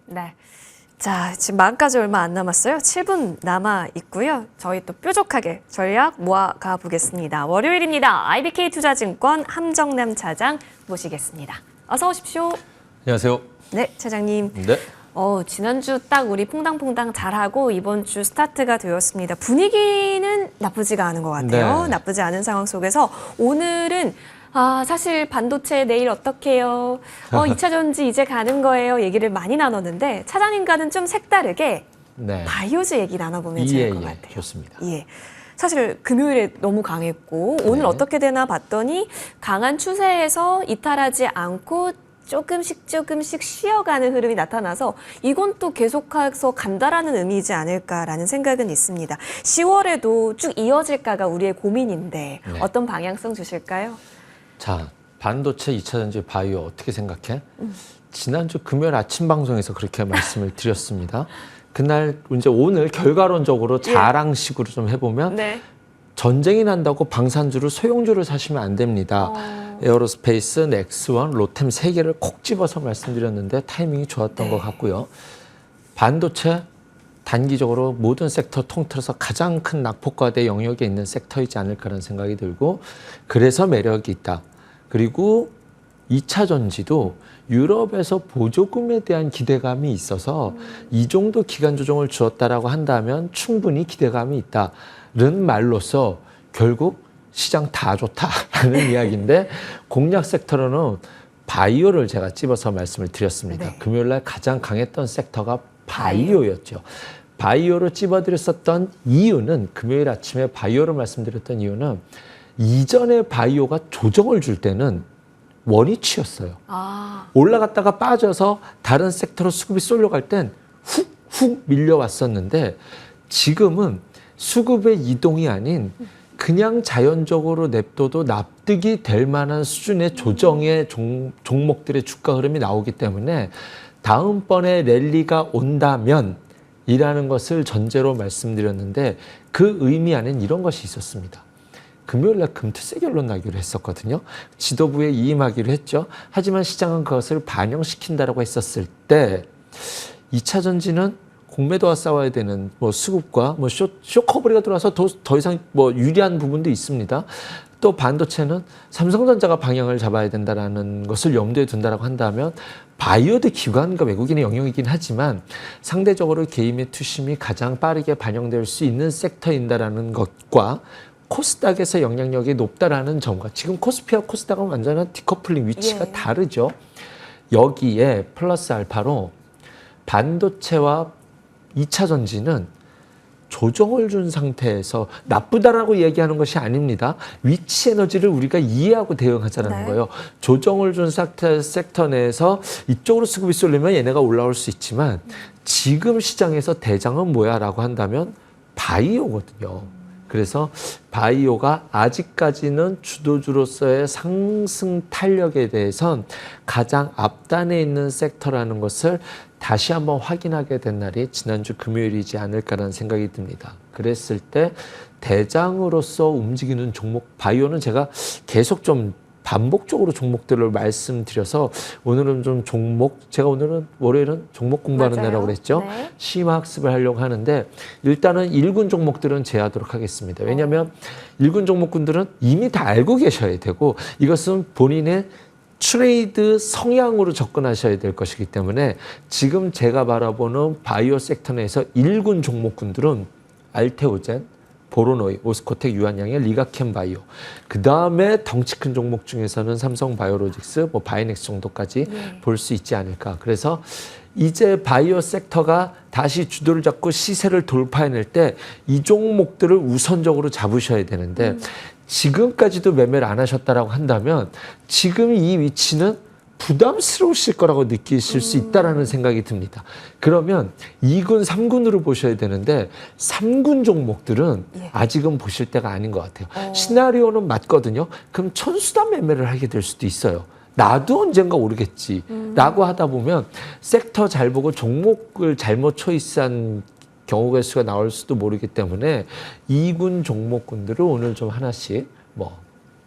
네. 자, 지금 만까지 얼마 안 남았어요. 7분 남아 있고요. 저희 또 뾰족하게 전략 모아가 보겠습니다. 월요일입니다. IBK투자증권 함정남 차장 모시겠습니다. 어서 오십시오. 안녕하세요. 네, 차장님. 네. 지난주 딱 우리 퐁당퐁당 잘하고 이번 주 스타트가 되었습니다. 분위기는 나쁘지가 않은 것 같아요. 네. 나쁘지 않은 상황 속에서 오늘은 사실 반도체 내일 어떻게 해요? 2차 전지 이제 가는 거예요. 얘기를 많이 나눴는데 차장님과는 좀 색다르게 네. 바이오즈 얘기 나눠보면 좋을 것 같아요. 좋습니다. 예. 사실 금요일에 너무 강했고 오늘 네. 어떻게 되나 봤더니 강한 추세에서 이탈하지 않고 조금씩 쉬어가는 흐름이 나타나서 이건 또 계속해서 간다라는 의미이지 않을까라는 생각은 있습니다. 10월에도 쭉 이어질까가 우리의 고민인데 네. 어떤 방향성 주실까요? 자, 반도체 2차 전지 바이오 어떻게 생각해? 지난주 금요일 아침 방송에서 그렇게 말씀을 드렸습니다. 그날 이제 오늘 결과론적으로 자랑식으로 좀 해보면 네. 전쟁이 난다고 방산주를 소형주를 사시면 안 됩니다. 에어로스페이스, 넥스원, 로템 3개를 콕 집어서 말씀드렸는데 타이밍이 좋았던 것 같고요. 반도체 단기적으로 모든 섹터 통틀어서 가장 큰 낙폭과대 영역에 있는 섹터이지 않을까라는 생각이 들고 그래서 매력이 있다. 그리고 2차 전지도 유럽에서 보조금에 대한 기대감이 있어서 이 정도 기간 조정을 주었다라고 한다면 충분히 기대감이 있다는 말로서 결국 시장 다 좋다라는 이야기인데 공략 섹터로는 바이오를 제가 찝어서 말씀을 드렸습니다. 네. 금요일 날 가장 강했던 섹터가 바이오였죠. 바이오로 찝어드렸었던 이유는 금요일 아침에 바이오를 말씀드렸던 이유는 이전에 바이오가 조정을 줄 때는 원위치였어요. 올라갔다가 빠져서 다른 섹터로 수급이 쏠려갈 땐 훅훅 밀려왔었는데 지금은 수급의 이동이 아닌 그냥 자연적으로 냅둬도 납득이 될 만한 수준의 조정의 종목들의 주가 흐름이 나오기 때문에 다음번에 랠리가 온다면 이라는 것을 전제로 말씀드렸는데 그 의미 안엔 이런 것이 있었습니다. 금요일 날 금투세 결론 나기로 했었거든요. 지도부에 위임하기로 했죠. 하지만 시장은 그것을 반영시킨다라고 했었을 때 2차 전지는 공매도와 싸워야 되는 수급과 쇼커버리가 들어와서 더 이상 유리한 부분도 있습니다. 또 반도체는 삼성전자가 방향을 잡아야 된다라는 것을 염두에 둔다라고 한다면 바이오도 기관과 외국인의 영역이긴 하지만 상대적으로 개인의 투심이 가장 빠르게 반영될 수 있는 섹터인다라는 것과 코스닥에서 영향력이 높다라는 점과 지금 코스피와 코스닥은 완전한 디커플링 위치가 다르죠. 여기에 플러스 알파로 반도체와 2차 전지는 조정을 준 상태에서 나쁘다라고 얘기하는 것이 아닙니다. 위치 에너지를 우리가 이해하고 대응하자는 거예요. 조정을 준 섹터 내에서 이쪽으로 수급이 쏠리면 얘네가 올라올 수 있지만 지금 시장에서 대장은 뭐야 라고 한다면 바이오거든요. 그래서 바이오가 아직까지는 주도주로서의 상승 탄력에 대해선 가장 앞단에 있는 섹터라는 것을 다시 한번 확인하게 된 날이 지난주 금요일이지 않을까라는 생각이 듭니다. 그랬을 때 대장으로서 움직이는 종목 바이오는 제가 계속 좀 반복적으로 종목들을 말씀드려서 오늘은 좀 제가 오늘은 월요일은 종목 공부하는 날이라고 그랬죠. 네. 심화 학습을 하려고 하는데 일단은 1군 종목들은 제외하도록 하겠습니다. 왜냐하면 1군 종목군들은 이미 다 알고 계셔야 되고 이것은 본인의 트레이드 성향으로 접근하셔야 될 것이기 때문에 지금 제가 바라보는 바이오 섹터 내에서 1군 종목군들은 알테오젠, 보로노이, 오스코텍, 유한양의 리가캠 바이오. 그 다음에 덩치 큰 종목 중에서는 삼성 바이오로직스, 바이넥스 정도까지 볼 수 있지 않을까. 그래서 이제 바이오 섹터가 다시 주도를 잡고 시세를 돌파해낼 때 이 종목들을 우선적으로 잡으셔야 되는데 지금까지도 매매를 안 하셨다라고 한다면 지금 이 위치는 부담스러우실 거라고 느끼실 수 있다라는 생각이 듭니다. 그러면 2군, 3군으로 보셔야 되는데 3군 종목들은 아직은 보실 때가 아닌 것 같아요. 시나리오는 맞거든요. 그럼 천수단 매매를 하게 될 수도 있어요. 나도 언젠가 오르겠지 라고 하다 보면 섹터 잘 보고 종목을 잘못 초이스한 경우의 수가 나올 수도 모르기 때문에 2군 종목군들을 오늘 좀 하나씩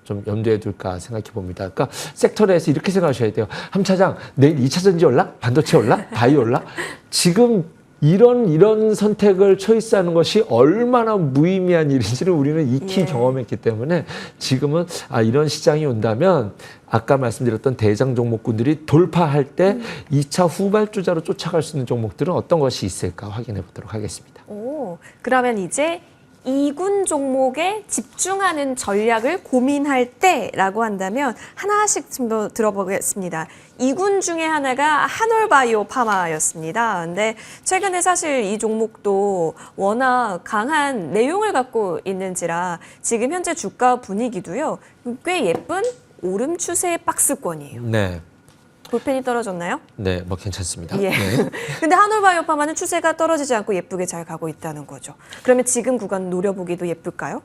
좀 염두에 둘까 생각해 봅니다. 그러니까 섹터 내에서 이렇게 생각하셔야 돼요. 함 차장, 내일 2차 전지 올라? 반도체 올라? 바이오 올라? 지금 이런 선택을 초이스하는 것이 얼마나 무의미한 일인지를 우리는 익히 경험했기 때문에 지금은 이런 시장이 온다면 아까 말씀드렸던 대장 종목군들이 돌파할 때 2차 후발주자로 쫓아갈 수 있는 종목들은 어떤 것이 있을까 확인해 보도록 하겠습니다. 오, 그러면 이제 2군 종목에 집중하는 전략을 고민할 때라고 한다면 하나씩 좀 더 들어보겠습니다. 2군 중에 하나가 한올바이오 파마였습니다. 근데 최근에 사실 이 종목도 워낙 강한 내용을 갖고 있는지라 지금 현재 주가 분위기도요. 꽤 예쁜 오름 추세의 박스권이에요. 네. 볼펜이 떨어졌나요? 네, 뭐 괜찮습니다. 예. 네. 근데 한올바이오파마는 추세가 떨어지지 않고 예쁘게 잘 가고 있다는 거죠. 그러면 지금 구간 노려보기도 예쁠까요?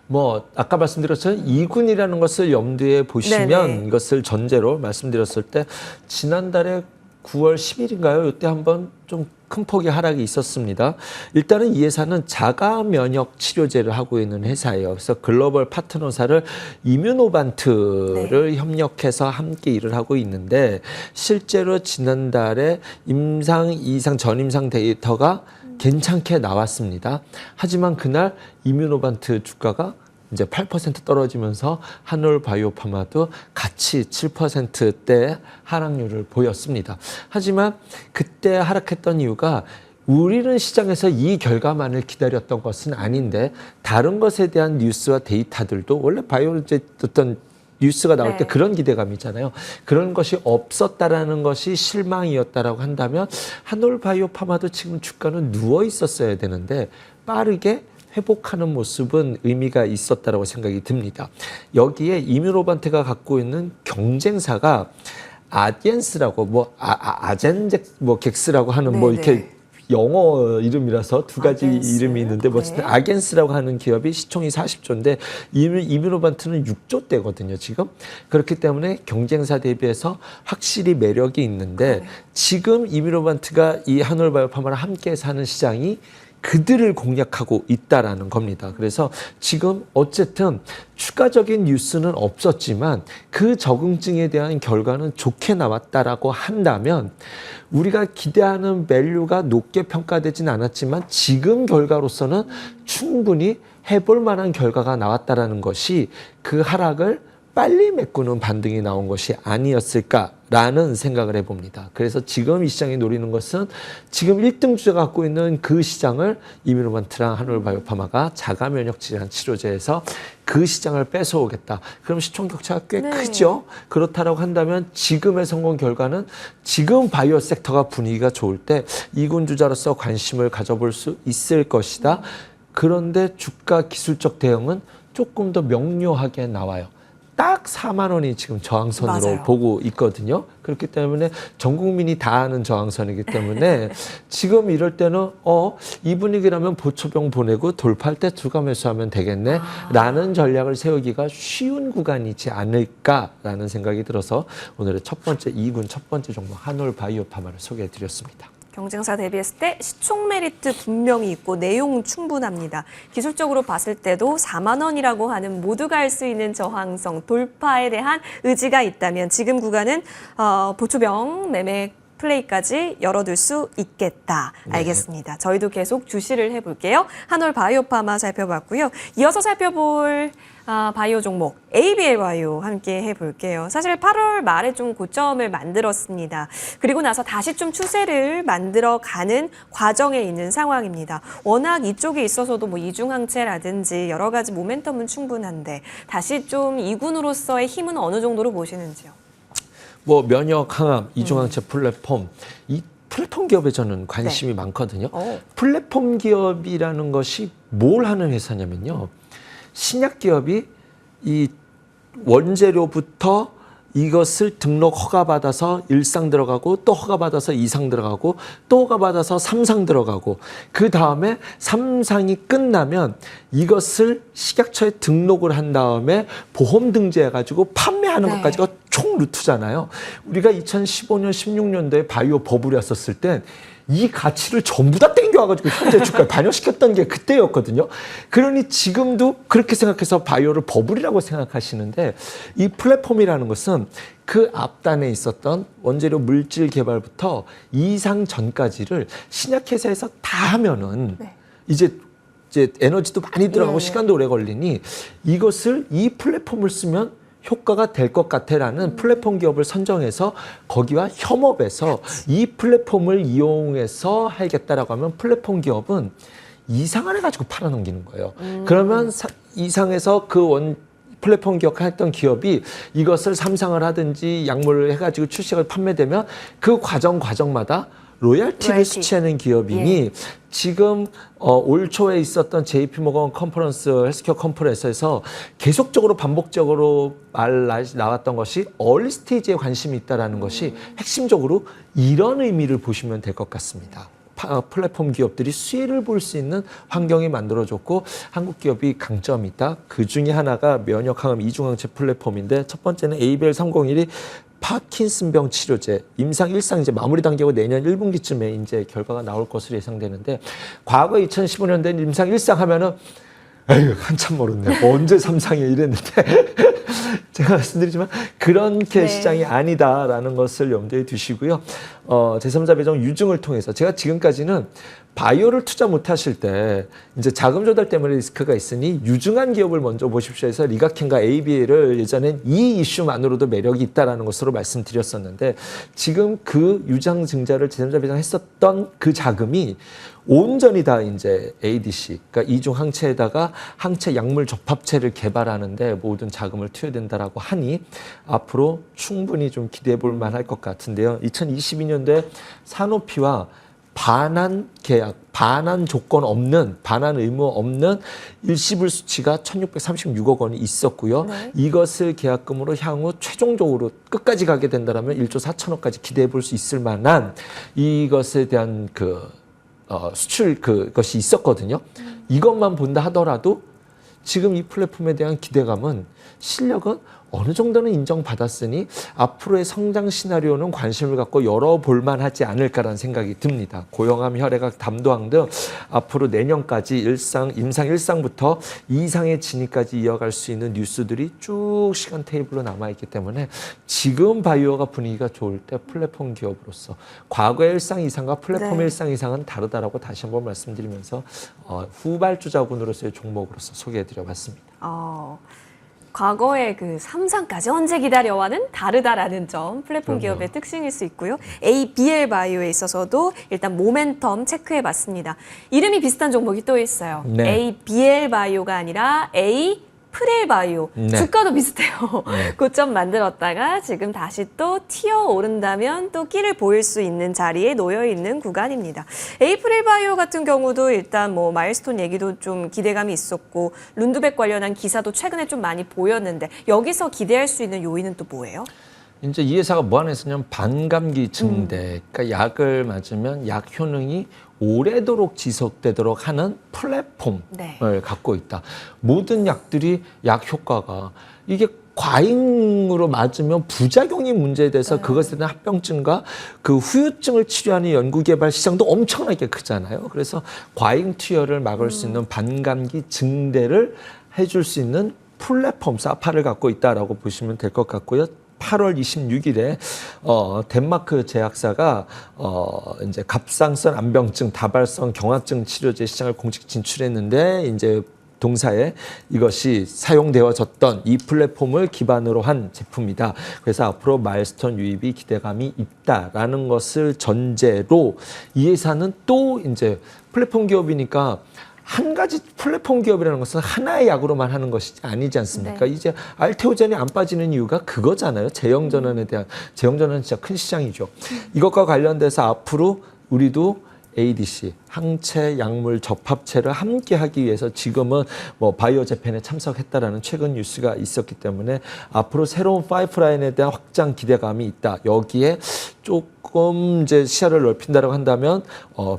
뭐 아까 말씀드렸던 2군이라는 것을 염두에 보시면 네네. 이것을 전제로 말씀드렸을 때 지난달에 9월 10일인가요? 이때 한번 좀 큰 폭의 하락이 있었습니다. 일단은 이 회사는 자가 면역 치료제를 하고 있는 회사예요. 그래서 글로벌 파트너사를 이뮤노반트를 협력해서 함께 일을 하고 있는데 실제로 지난달에 임상, 이상, 전임상 데이터가 괜찮게 나왔습니다. 하지만 그날 이뮤노반트 주가가 이제 8% 떨어지면서 한올바이오파마도 같이 7%대 하락률을 보였습니다. 하지만 그때 하락했던 이유가 우리는 시장에서 이 결과만을 기다렸던 것은 아닌데 다른 것에 대한 뉴스와 데이터들도 원래 바이오 이제 어떤 뉴스가 나올 때 그런 기대감이잖아요. 그런 것이 없었다라는 것이 실망이었다라고 한다면 한올바이오파마도 지금 주가는 누워 있었어야 되는데 빠르게 회복하는 모습은 의미가 있었다라고 생각이 듭니다. 여기에 이뮤노반트가 갖고 있는 경쟁사가 아디엔스라고 아젠젝 객스라고 하는 뭐 이렇게 영어 이름이라서 두 가지 이름이 있는데 뭐 아겐스라고 하는 기업이 시총이 40조인데 이뮤노반트는 6조대거든요, 지금. 그렇기 때문에 경쟁사 대비해서 확실히 매력이 있는데 지금 이뮤노반트가 이 한올바이오파마랑 함께 사는 시장이 그들을 공략하고 있다라는 겁니다. 그래서 지금 어쨌든 추가적인 뉴스는 없었지만 그 적응증에 대한 결과는 좋게 나왔다라고 한다면 우리가 기대하는 밸류가 높게 평가되진 않았지만 지금 결과로서는 충분히 해볼 만한 결과가 나왔다라는 것이 그 하락을 빨리 메꾸는 반등이 나온 것이 아니었을까라는 생각을 해봅니다. 그래서 지금 이 시장이 노리는 것은 지금 1등 주자가 갖고 있는 그 시장을 이뮤노반트랑 한올바이오파마가 자가 면역 질환 치료제에서 그 시장을 뺏어오겠다. 그럼 시총 격차가 꽤 크죠. 그렇다라고 한다면 지금의 성공 결과는 지금 바이오 섹터가 분위기가 좋을 때 2군 주자로서 관심을 가져볼 수 있을 것이다. 그런데 주가 기술적 대응은 조금 더 명료하게 나와요. 딱 4만 원이 지금 저항선으로 보고 있거든요. 그렇기 때문에 전 국민이 다 아는 저항선이기 때문에 지금 이럴 때는 이 분위기라면 보초병 보내고 돌파할 때 주가 매수하면 되겠네 라는 전략을 세우기가 쉬운 구간이지 않을까라는 생각이 들어서 오늘의 첫 번째 2군 첫 번째 종목 한올바이오파마를 소개해 드렸습니다. 경쟁사 대비했을 때 시총 메리트 분명히 있고 내용 충분합니다. 기술적으로 봤을 때도 4만 원이라고 하는 모두가 알 수 있는 저항성 돌파에 대한 의지가 있다면 지금 구간은 보초병 매매 플레이까지 열어둘 수 있겠다. 알겠습니다. 저희도 계속 주시를 해볼게요. 한올바이오파마 살펴봤고요. 이어서 살펴볼 바이오 종목 ABL 바이오 함께 해볼게요. 사실 8월 말에 좀 고점을 만들었습니다. 그리고 나서 다시 좀 추세를 만들어가는 과정에 있는 상황입니다. 워낙 이쪽에 있어서도 뭐 이중항체라든지 여러 가지 모멘텀은 충분한데 다시 좀 2군으로서의 힘은 어느 정도로 보시는지요? 뭐 면역, 항암, 이중항체 플랫폼 이 플랫폼 기업에 저는 관심이 많거든요. 플랫폼 기업이라는 것이 뭘 하는 회사냐면요. 신약 기업이 이 원재료부터 이것을 등록 허가받아서 1상 들어가고 또 허가받아서 2상 들어가고 또 허가받아서 3상 들어가고 그 다음에 3상이 끝나면 이것을 식약처에 등록을 한 다음에 보험 등재해가지고 판매하는 것까지가 총 루트잖아요. 우리가 2015년, 16년도에 바이오 버블이었었을 땐 이 가치를 전부 다 땡겨와가지고 현재 주가에 반영시켰던 게 그때였거든요. 그러니 지금도 그렇게 생각해서 바이오를 버블이라고 생각하시는데 이 플랫폼이라는 것은 그 앞단에 있었던 원재료 물질 개발부터 이상 전까지를 신약회사에서 다 하면은 네. 이제 에너지도 많이 들어가고 예. 시간도 오래 걸리니 이것을 이 플랫폼을 쓰면 효과가 될 것 같아라는 플랫폼 기업을 선정해서 거기와 협업해서 이 플랫폼을 이용해서 하겠다라고 하면 플랫폼 기업은 이상을 해가지고 팔아넘기는 거예요. 그러면 이상에서 플랫폼 기업 했던 기업이 이것을 삼상을 하든지 약물을 해가지고 출시가 판매되면 그 과정마다 로열티를 로열티. 수취하는 기업이니 지금 올 초에 있었던 JP모건 컨퍼런스 헬스케어 컨퍼런스에서 계속적으로 반복적으로 나왔던 것이 얼리 스테이지에 관심이 있다라는 것이 핵심적으로 이런 의미를 보시면 될 것 같습니다. 플랫폼 기업들이 수혜를 볼 수 있는 환경이 만들어졌고 한국 기업이 강점이 있다. 그 중에 하나가 면역항암 이중항체 플랫폼인데 첫 번째는 ABL301이 파킨슨병 치료제 임상 1상 이제 마무리 단계고 내년 1분기쯤에 이제 결과가 나올 것으로 예상되는데 과거 2015년대 임상 1상 하면은 에휴 한참 멀었네. 언제 3상이 이랬는데 제가 말씀드리지만 그렇게 네. 시장이 아니다라는 것을 염두에 두시고요. 제3자 배정 유증을 통해서 제가 지금까지는 바이오를 투자 못 하실 때 이제 자금 조달 때문에 리스크가 있으니 유증한 기업을 먼저 보십시오 해서 리가켄과 ABL을 예전엔 이 이슈만으로도 매력이 있다라는 것으로 말씀드렸었는데 지금 그 유장 증자를 제3자 배정했었던 그 자금이 온전히 다 이제 ADC, 그러니까 이중 항체에다가 항체 약물 접합체를 개발하는데 모든 자금을 투여된다라고 하니 앞으로 충분히 좀 기대해 볼 만할 것 같은데요. 2022년도에 사노피와 반환 계약, 반환 조건 없는, 반환 의무 없는 일시불 수치가 1,636억 원이 있었고요. 네. 이것을 계약금으로 향후 최종적으로 끝까지 가게 된다면 1조 4천억까지 기대해 볼 수 있을 만한 이것에 대한 수출 그것이 있었거든요. 이것만 본다 하더라도 지금 이 플랫폼에 대한 기대감은 실력은 어느 정도는 인정받았으니 앞으로의 성장 시나리오는 관심을 갖고 열어볼 만하지 않을까라는 생각이 듭니다. 고형암, 혈액학, 담도항 등 앞으로 내년까지 임상 1상부터 2상의 진입까지 이어갈 수 있는 뉴스들이 쭉 시간 테이블로 남아있기 때문에 지금 바이오가 분위기가 좋을 때 플랫폼 기업으로서 과거의 1상 2상과 플랫폼 네. 1상 2상은 다르다라고 다시 한번 말씀드리면서 후발주자군으로서의 종목으로서 소개해드려봤습니다. 과거의 그 3상까지 언제 기다려와는 다르다라는 점 플랫폼 그럼요. 기업의 특징일 수 있고요. ABL 바이오에 있어서도 일단 모멘텀 체크해 봤습니다. 이름이 비슷한 종목이 또 있어요. 네. ABL 바이오가 아니라 A 프릴 바이오. 네. 주가도 비슷해요. 네. 고점 만들었다가 지금 다시 또 튀어 오른다면 또 끼를 보일 수 있는 자리에 놓여 있는 구간입니다. 에이프릴 바이오 같은 경우도 일단 뭐 마일스톤 얘기도 좀 기대감이 있었고 룬드백 관련한 기사도 최근에 좀 많이 보였는데 여기서 기대할 수 있는 요인은 또 뭐예요? 이제 이 회사가 뭐 하나 했었냐면 반감기 증대, 그러니까 약을 맞으면 약 효능이 오래도록 지속되도록 하는 플랫폼을 네. 갖고 있다. 모든 약들이 약 효과가 이게 과잉으로 맞으면 부작용이 문제에 대해서 그것에 대한 합병증과 그 후유증을 치료하는 연구개발 시장도 엄청나게 크잖아요. 그래서 과잉 투여를 막을 수 있는 반감기 증대를 해줄 수 있는 플랫폼 사파를 갖고 있다라고 보시면 될 것 같고요. 8월 26일에 덴마크 제약사가 이제 갑상선 암병증, 다발성 경화증 치료제 시장을 공식 진출했는데 이제 동사에 이것이 사용되어졌던 이 플랫폼을 기반으로 한 제품이다. 그래서 앞으로 마일스톤 유입이 기대감이 있다라는 것을 전제로 이 회사는 또 이제 플랫폼 기업이니까 한 가지 플랫폼 기업이라는 것은 하나의 약으로만 하는 것이 아니지 않습니까? 네. 이제 알테오젠이 안 빠지는 이유가 그거잖아요. 제형전환에 대한, 제형전환은 진짜 큰 시장이죠. 이것과 관련돼서 앞으로 우리도 ADC, 항체 약물 접합체를 함께 하기 위해서 지금은 뭐 바이오 재팬에 참석했다라는 최근 뉴스가 있었기 때문에 앞으로 새로운 파이프라인에 대한 확장 기대감이 있다. 여기에 조금 이제 시야를 넓힌다라고 한다면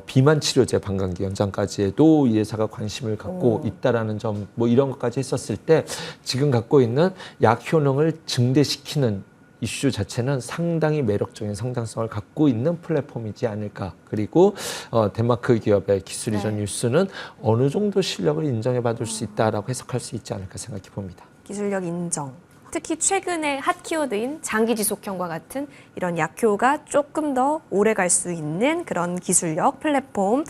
비만 치료제 방광기 연장까지에도 이 회사가 관심을 갖고 있다라는 점, 뭐 이런 것까지 했었을 때 지금 갖고 있는 약 효능을 증대시키는 이슈 자체는 상당히 매력적인 성장성을 갖고 있는 플랫폼이지 않을까. 그리고 덴마크 기업의 기술 이전 뉴스는 어느 정도 실력을 인정해받을 수 있다라고 해석할 수 있지 않을까 생각해 봅니다. 기술력 인정. 특히 최근에 핫 키워드인 장기 지속형과 같은 이런 약효가 조금 더 오래 갈 수 있는 그런 기술력 플랫폼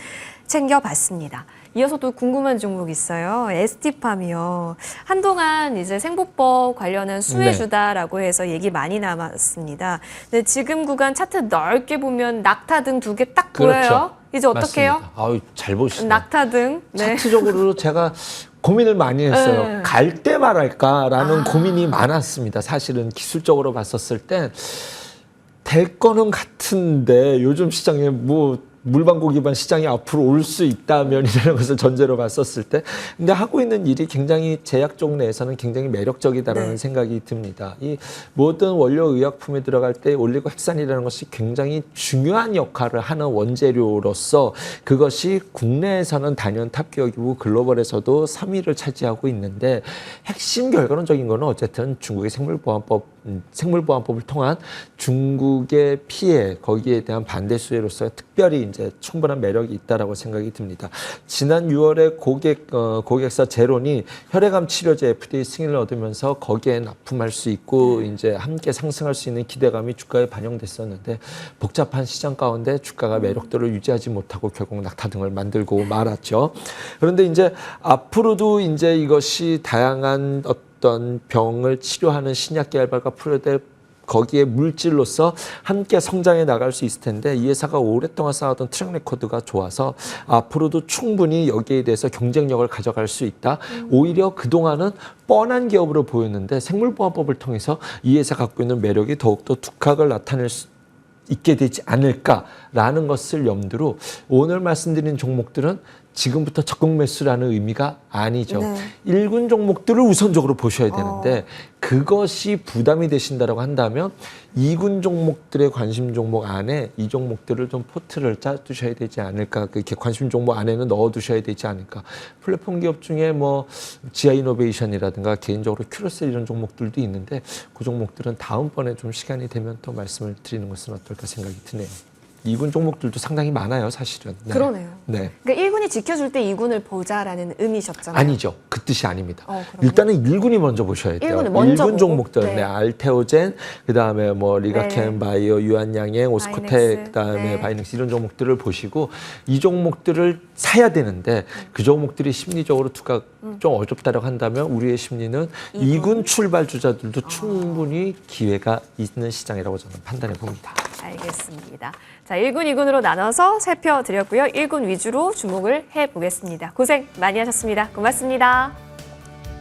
챙겨봤습니다. 이어서 또 궁금한 종목 있어요. ST팜이요. 한동안 이제 생보법 관련한 수혜주다라고 해서 얘기 많이 나왔습니다. 근데 지금 구간 차트 넓게 보면 낙타 등 두 개 딱 보여요. 이제 어떻게 해요? 아유, 잘 보시네. 낙타 등. 네. 차트적으로 제가 고민을 많이 했어요. 네. 갈 때 말할까라는 고민이 많았습니다. 사실은 기술적으로 봤었을 때 될 거는 같은데 요즘 시장에 뭐 물방구 기반 시장이 앞으로 올 수 있다면 이라는 것을 전제로 봤었을 때 근데 하고 있는 일이 굉장히 제약 쪽 내에서는 굉장히 매력적이다라는 생각이 듭니다. 이 모든 원료 의약품에 들어갈 때 올리고핵산이라는 것이 굉장히 중요한 역할을 하는 원재료로서 그것이 국내에서는 단연 탑 기업이고 글로벌에서도 3위를 차지하고 있는데 핵심 결과론적인 거는 어쨌든 중국의 생물보안법을 통한 중국의 피해 거기에 대한 반대 수혜로서 특별히 이제 충분한 매력이 있다라고 생각이 듭니다. 지난 6월에 고객사 제론이 혈액암 치료제 FDA 승인을 얻으면서 거기에 납품할 수 있고 이제 함께 상승할 수 있는 기대감이 주가에 반영됐었는데 복잡한 시장 가운데 주가가 매력도를 유지하지 못하고 결국 낙타 등을 만들고 말았죠. 그런데 이제 앞으로도 이제 이것이 다양한 어떤 병을 치료하는 신약 개발과 풀어낼 거기에 물질로서 함께 성장해 나갈 수 있을 텐데 이 회사가 오랫동안 쌓아둔 트랙 레코드가 좋아서 앞으로도 충분히 여기에 대해서 경쟁력을 가져갈 수 있다. 오히려 그동안은 뻔한 기업으로 보였는데 생물보안법을 통해서 이 회사 갖고 있는 매력이 더욱더 두각을 나타낼 수 있게 되지 않을까라는 것을 염두로 오늘 말씀드린 종목들은 지금부터 적극 매수라는 의미가 아니죠. 네. 1군 종목들을 우선적으로 보셔야 되는데 그것이 부담이 되신다고 한다면 2군 종목들의 관심 종목 안에 이 종목들을 좀 포트를 짜두셔야 되지 않을까. 그렇게 관심 종목 안에는 넣어두셔야 되지 않을까. 플랫폼 기업 중에 뭐 지아이노베이션이라든가 개인적으로 큐로셀 이런 종목들도 있는데 그 종목들은 다음번에 좀 시간이 되면 또 말씀을 드리는 것은 어떨까 생각이 드네요. 2군 종목들도 상당히 많아요, 사실은. 네. 그러네요. 네. 그러니까 1군이 지켜줄 때 2군을 보자라는 의미셨잖아요. 아니죠. 그 뜻이 아닙니다. 그럼요? 일단은 1군이 먼저 보셔야 돼요. 1군을 먼저 1군 보고. 종목들, 네. 알테오젠, 그다음에 뭐 리가켄 바이오, 유한양행, 오스코텍, 바이넥스. 그다음에 네. 바이넥스 이런 종목들을 보시고 이 종목들을 사야 되는데 그 종목들이 심리적으로 두가 좀 어렵다라고 한다면 우리의 심리는 2군 출발 주자들도 충분히 기회가 있는 시장이라고 저는 판단해 봅니다. 알겠습니다. 자, 1군, 2군으로 나눠서 살펴드렸고요. 1군 위주로 주목을 해보겠습니다. 고생 많이 하셨습니다. 고맙습니다.